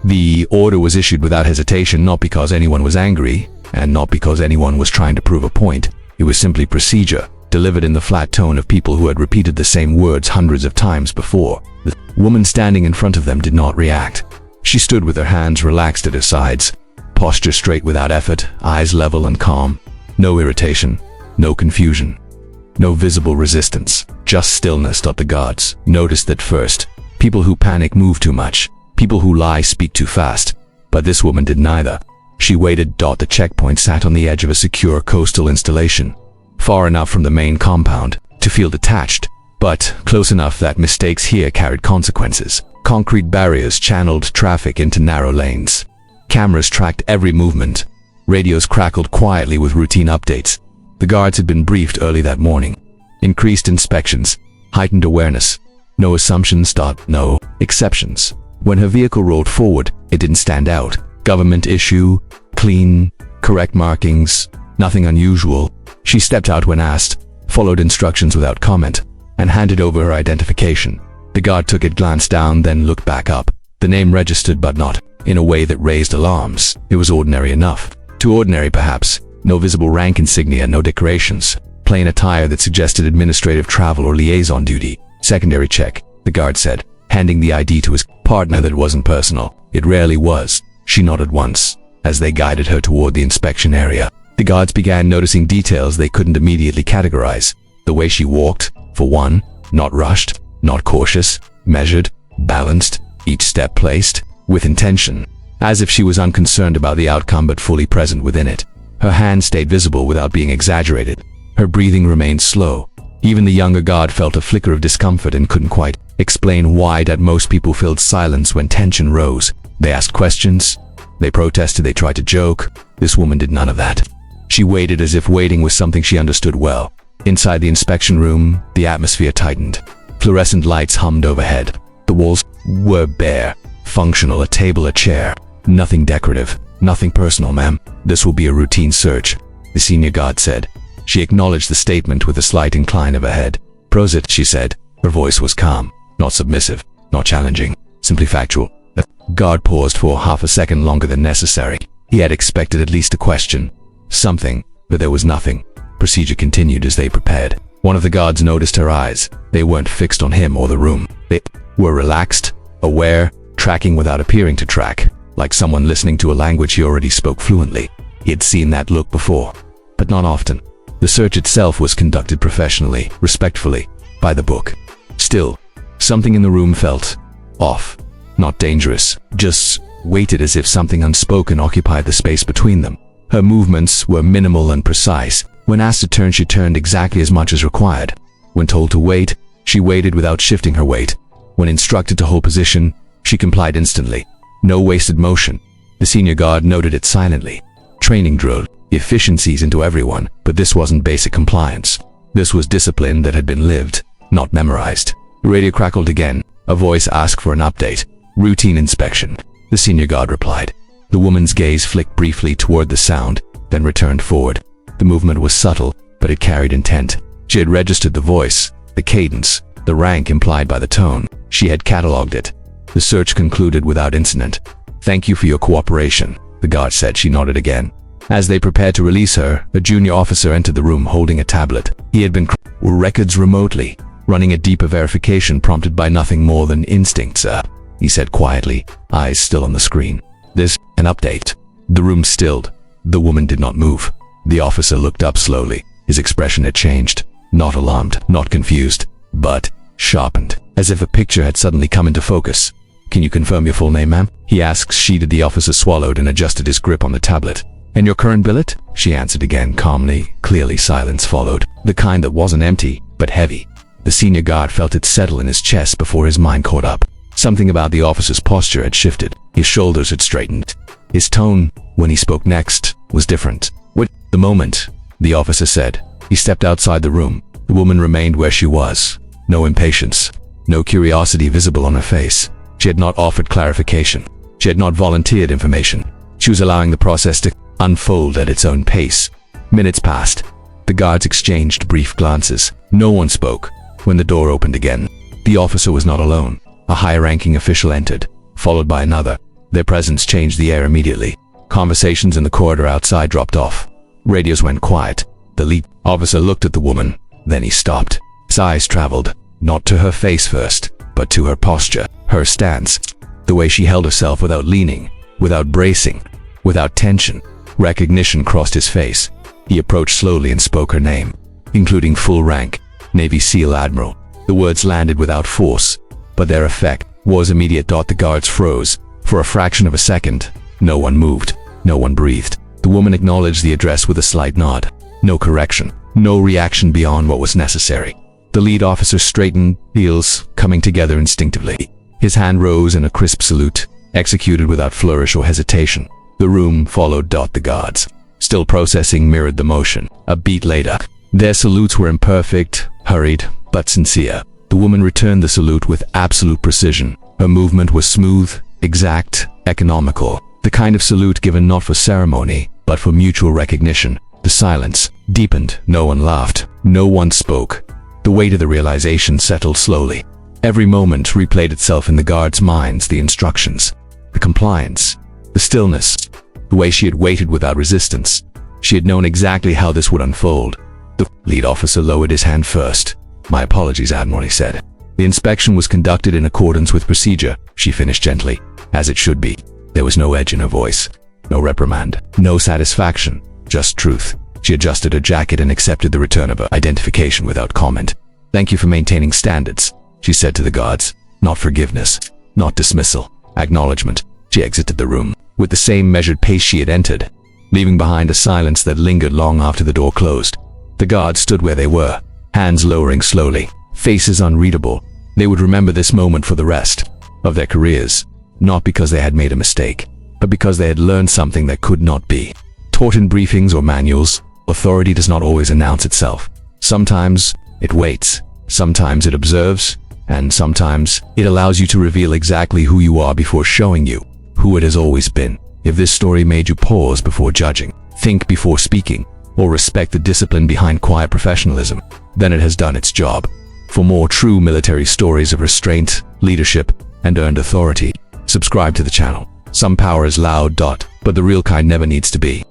The order was issued without hesitation, not because anyone was angry, and not because anyone was trying to prove a point. It was simply procedure, delivered in the flat tone of people who had repeated the same words hundreds of times before. The woman standing in front of them did not react. She stood with her hands relaxed at her sides, posture straight without effort, eyes level and calm. No irritation, no confusion, no visible resistance, just stillness. The guards noticed that first. People who panic move too much. People who lie speak too fast. But this woman did neither. She waited. The checkpoint sat on the edge of a secure coastal installation, far enough from the main compound to feel detached, but close enough that mistakes here carried consequences. Concrete barriers channeled traffic into narrow lanes. Cameras tracked every movement. Radios crackled quietly with routine updates. The guards had been briefed early that morning. Increased inspections, heightened awareness. No assumptions. No exceptions. When her vehicle rolled forward, it didn't stand out. Government issue, clean, correct markings, nothing unusual. She stepped out when asked, followed instructions without comment, and handed over her identification. The guard took it, glanced down, then looked back up. The name registered, but not in a way that raised alarms. It was ordinary enough. Too ordinary, perhaps. No visible rank insignia, no decorations. Plain attire that suggested administrative travel or liaison duty. Secondary check, the guard said, handing the ID to his partner. That wasn't personal. It rarely was. She nodded once, as they guided her toward the inspection area. The guards began noticing details they couldn't immediately categorize. The way she walked, for one, not rushed, not cautious, measured, balanced, each step placed with intention, as if she was unconcerned about the outcome but fully present within it. Her hand stayed visible without being exaggerated. Her breathing remained slow. Even the younger guard felt a flicker of discomfort and couldn't quite explain why. That most people filled silence when tension rose. They asked questions, they protested, they tried to joke. This woman did none of that. She waited as if waiting was something she understood well. Inside the inspection room, the atmosphere tightened. Fluorescent lights hummed overhead. The walls were bare, functional, a table, a chair. Nothing decorative, nothing personal, ma'am. This will be a routine search, the senior guard said. She acknowledged the statement with a slight incline of her head. Prosit, she said. Her voice was calm, not submissive, not challenging, simply factual. The guard paused for half a second longer than necessary. He had expected at least a question. Something, but there was nothing. Procedure continued as they prepared. One of the guards noticed her eyes. They weren't fixed on him or the room. They were relaxed, aware, tracking without appearing to track, like someone listening to a language he already spoke fluently. He had seen that look before, but not often. The search itself was conducted professionally, respectfully, by the book. Still, something in the room felt off. Not dangerous, just weighted, as if something unspoken occupied the space between them. Her movements were minimal and precise. When asked to turn, she turned exactly as much as required. When told to wait, she waited without shifting her weight. When instructed to hold position, she complied instantly. No wasted motion. The senior guard noted it silently. Training drilled efficiencies into everyone, but this wasn't basic compliance. This was discipline that had been lived, not memorized. The radio crackled again. A voice asked for an update. Routine inspection. The senior guard replied. The woman's gaze flicked briefly toward the sound, then returned forward. The movement was subtle, but it carried intent. She had registered the voice, the cadence, the rank implied by the tone. She had catalogued it. The search concluded without incident. Thank you for your cooperation, the guard said. She nodded again. As they prepared to release her, a junior officer entered the room holding a tablet. He had been records remotely, running a deeper verification prompted by nothing more than instinct, sir, he said quietly, eyes still on the screen. There's an update. The room stilled. The woman did not move. The officer looked up slowly. His expression had changed. Not alarmed, not confused, but sharpened, as if a picture had suddenly come into focus. Can you confirm your full name, ma'am? He asked. The officer swallowed and adjusted his grip on the tablet. And your current billet? She answered again calmly. Clearly silence followed. The kind that wasn't empty, but heavy. The senior guard felt it settle in his chest before his mind caught up. Something about the officer's posture had shifted. His shoulders had straightened. His tone, when he spoke next, was different. Wait the moment, the officer said. He stepped outside the room. The woman remained where she was. No impatience, no curiosity visible on her face. She had not offered clarification. She had not volunteered information. She was allowing the process to unfold at its own pace. Minutes passed. The guards exchanged brief glances. No one spoke. When the door opened again, the officer was not alone. A high-ranking official entered, followed by another. Their presence changed the air immediately. Conversations in the corridor outside dropped off. Radios went quiet. The lead officer looked at the woman, then he stopped. His eyes traveled, not to her face first, but to her posture, her stance, the way she held herself without leaning, without bracing, without tension. Recognition crossed his face. He approached slowly and spoke her name, including full rank, Navy SEAL Admiral. The words landed without force, but their effect was immediate. The guards froze. For a fraction of a second, no one moved, no one breathed. The woman acknowledged the address with a slight nod. No correction, no reaction beyond what was necessary. The lead officer straightened, heels coming together instinctively. His hand rose in a crisp salute, executed without flourish or hesitation. The room followed. The guards, still processing, mirrored the motion. A beat later, their salutes were imperfect, hurried, but sincere. The woman returned the salute with absolute precision. Her movement was smooth, exact, economical. The kind of salute given not for ceremony, but for mutual recognition. The silence deepened. No one laughed. No one spoke. The weight of the realization settled slowly. Every moment replayed itself in the guards' minds. The instructions, the compliance, the stillness, the way she had waited without resistance. She had known exactly how this would unfold. The lead officer lowered his hand first. "My apologies, Admiral," he said. "The inspection was conducted in accordance with procedure," she finished gently, "as it should be." There was no edge in her voice, no reprimand, no satisfaction, just truth. She adjusted her jacket and accepted the return of her identification without comment. "Thank you for maintaining standards," she said to the guards. Not forgiveness, not dismissal, acknowledgement. She exited the room with the same measured pace she had entered, leaving behind a silence that lingered long after the door closed. The guards stood where they were, hands lowering slowly, faces unreadable. They would remember this moment for the rest of their careers, not because they had made a mistake, but because they had learned something that could not be taught in briefings or manuals. Authority does not always announce itself. Sometimes it waits, sometimes it observes, and sometimes it allows you to reveal exactly who you are before showing you who it has always been. If this story made you pause before judging, think before speaking, or respect the discipline behind quiet professionalism, then it has done its job. For more true military stories of restraint, leadership, and earned authority, subscribe to the channel. Some power is loud, but the real kind never needs to be.